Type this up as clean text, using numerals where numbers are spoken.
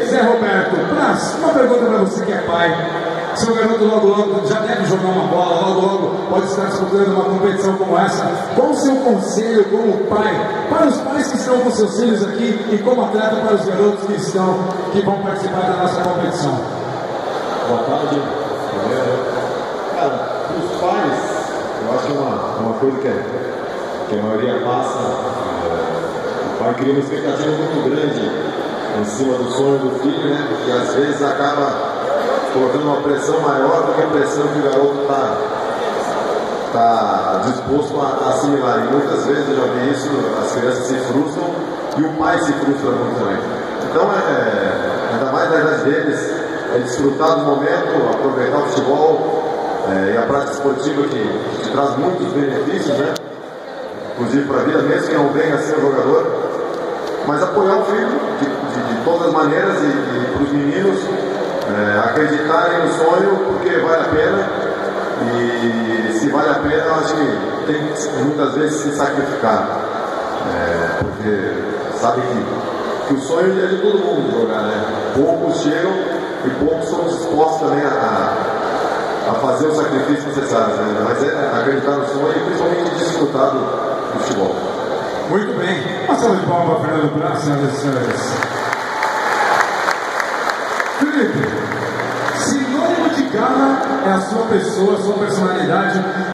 Zé Roberto Praz, uma pergunta para você que é pai. Seu garoto logo já deve jogar uma bola, logo pode estar disputando uma competição como essa. Qual o seu conselho como pai, para os pais que estão com seus filhos aqui e como atleta para os garotos que vão participar da nossa competição? Boa tarde. Cara, para os pais, eu acho que é uma coisa que a maioria passa. O pai cria uma expectativa muito grande em cima do sonho do filho, né? E às vezes acaba colocando uma pressão maior do que a pressão que o garoto está disposto a assimilar. E muitas vezes eu já vi isso, as crianças se frustram e o pai se frustra muito também. Então, ainda mais na idade deles, é desfrutar do momento, aproveitar o futebol e a prática esportiva que traz muitos benefícios, né? Inclusive para a vida, mesmo que não venha a ser jogador, mas apoiar o filho de todas as maneiras e para os meninos acreditarem no sonho, porque vale a pena. E se vale a pena, eu acho que tem que muitas vezes se sacrificar, porque sabe que o sonho é de todo mundo jogar, né? Poucos chegam e poucos são dispostos também a fazer o sacrifício necessário, né? Mas acreditar no sonho e principalmente desfrutar do futebol. Muito bem. Uma salva de palmas para Fernando Praz, senhoras e senhores. Felipe, sinônimo de gala é a sua pessoa, a sua personalidade.